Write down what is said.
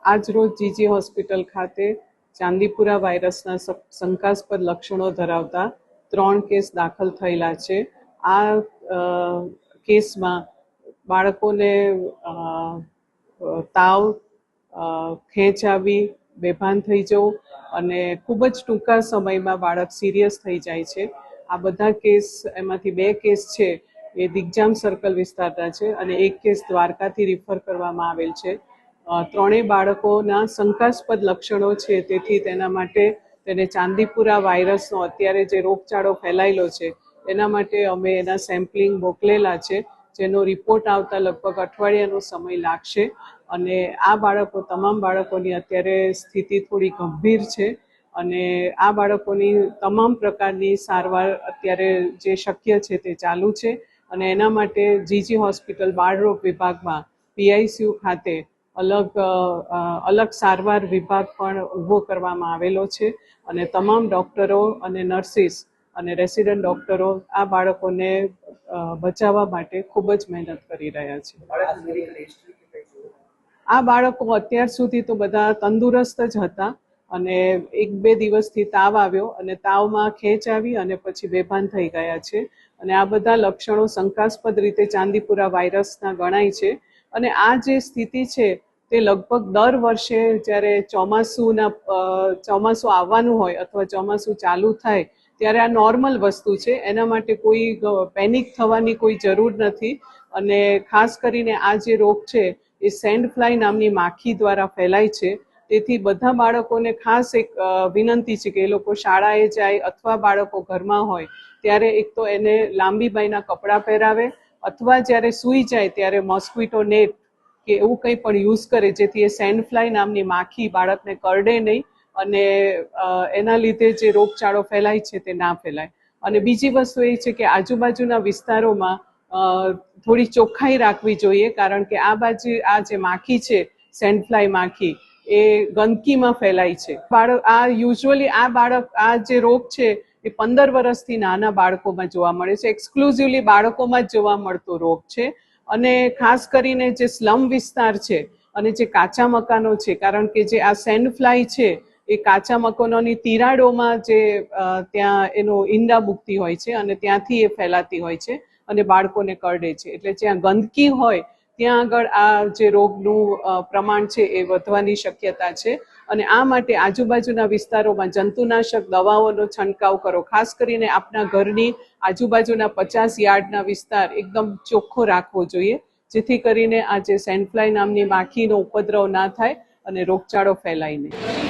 આજ રોજ જીજી હોસ્પિટલ ખાતે ચાંદીપુરા વાયરસના શંકાસ્પદ લક્ષણો ધરાવતા 3 કેસ દાખલ થયેલા છે। આ કેસમાં બાળકોને તાવ, ખેંચ આવી, બેભાન થઈ જવું અને ખૂબ જ ટૂંકા સમયમાં બાળક સિરિયસ થઈ જાય છે। આ બધા કેસ, એમાંથી 2 કેસ છે એ દિગ્જામ સર્કલ વિસ્તારના છે અને 1 કેસ દ્વારકાથી રિફર કરવામાં આવેલ છે। ત્રણેય બાળકોના શંકાસ્પદ લક્ષણો છે, તેથી તેના માટે તેને ચાંદીપુરા વાયરસનો અત્યારે જે રોગચાળો ફેલાયેલો છે એના માટે અમે એના સેમ્પલિંગ મોકલેલા છે, જેનો રિપોર્ટ આવતા લગભગ અઠવાડિયાનો સમય લાગશે અને આ તમામ બાળકોની અત્યારે સ્થિતિ થોડી ગંભીર છે અને આ બાળકોની તમામ પ્રકારની સારવાર અત્યારે જે શક્ય છે તે ચાલુ છે અને એના માટે જીજી હોસ્પિટલ બાળરોગ વિભાગમાં PICU ખાતે અલગ સારવાર વિભાગ પણ ઊભો કરવામાં આવેલો છે અને તમામ ડૉક્ટરો અને નર્સિસ અને રેસિડન્ટ ડૉક્ટરો આ બાળકોને બચાવવા માટે ખૂબ જ મહેનત કરી રહ્યા છે। આ બાળકો અત્યાર સુધી તો બધા તંદુરસ્ત જ હતા અને 1-2 દિવસથી તાવ આવ્યો અને તાવમાં ખેંચ આવી અને પછી બેભાન થઈ ગયા છે અને આ બધા લક્ષણો શંકાસ્પદ રીતે ચાંદીપુરા વાયરસના ગણાય છે અને આ જે સ્થિતિ છે તે લગભગ દર વર્ષે જ્યારે ચોમાસું આવવાનું હોય અથવા ચોમાસું ચાલુ થાય ત્યારે આ નોર્મલ વસ્તુ છે। એના માટે કોઈ પેનિક થવાની કોઈ જરૂર નથી અને ખાસ કરીને આ જે રોગ છે એ સેન્ડ ફ્લાય નામની માખી દ્વારા ફેલાય છે। તેથી બધા બાળકોને ખાસ એક વિનંતી છે કે એ લોકો શાળાએ જાય અથવા બાળકો ઘરમાં હોય ત્યારે એક તો એને લાંબી બાયના કપડાં પહેરાવે અથવા જ્યારે સૂઈ જાય ત્યારે મોસ્કિટો નેટ કે એવું કંઈ પણ યુઝ કરે, જેથી એ સેન્ડ ફ્લાય નામની માખી બાળકને કરડે નહીં અને એના લીધે જે રોગચાળો ફેલાય છે તે ના ફેલાય। અને બીજી વસ્તુ એ છે કે આજુબાજુના વિસ્તારોમાં થોડી ચોખ્ખાઈ રાખવી જોઈએ, કારણ કે આ જે માખી છે સેન્ડ ફ્લાય માખી એ ગંદકીમાં ફેલાય છે। આ જે રોગ છે એ 15 વર્ષથી નાના બાળકોમાં જોવા મળે છે, એક્સક્લુઝિવલી બાળકોમાં જ જોવા મળતો રોગ છે અને ખાસ કરીને જે સ્લમ વિસ્તાર છે અને જે કાચા મકાનો છે, કારણ કે જે આ સેન્ડ ફ્લાય છે એ કાચા મકાનોની તિરાડોમાં જે ત્યાં એનો ઈંડા મૂકતી હોય છે અને ત્યાંથી એ ફેલાતી હોય છે અને બાળકોને કરડે છે। એટલે જ્યાં ગંદકી હોય ત્યાં આગળ આ જે રોગનું પ્રમાણ છે એ વધવાની શક્યતા છે અને આ માટે આજુબાજુના વિસ્તારોમાં જંતુનાશક દવાઓનો છંટકાવ કરો। ખાસ કરીને આપના ઘરની આજુબાજુના 50 યાર્ડના વિસ્તાર એકદમ ચોખ્ખો રાખવો જોઈએ, જેથી કરીને આ જે સેન્ડ ફ્લાય નામની માખીનો ઉપદ્રવ ના થાય અને રોગચાળો ફેલાય નહીં।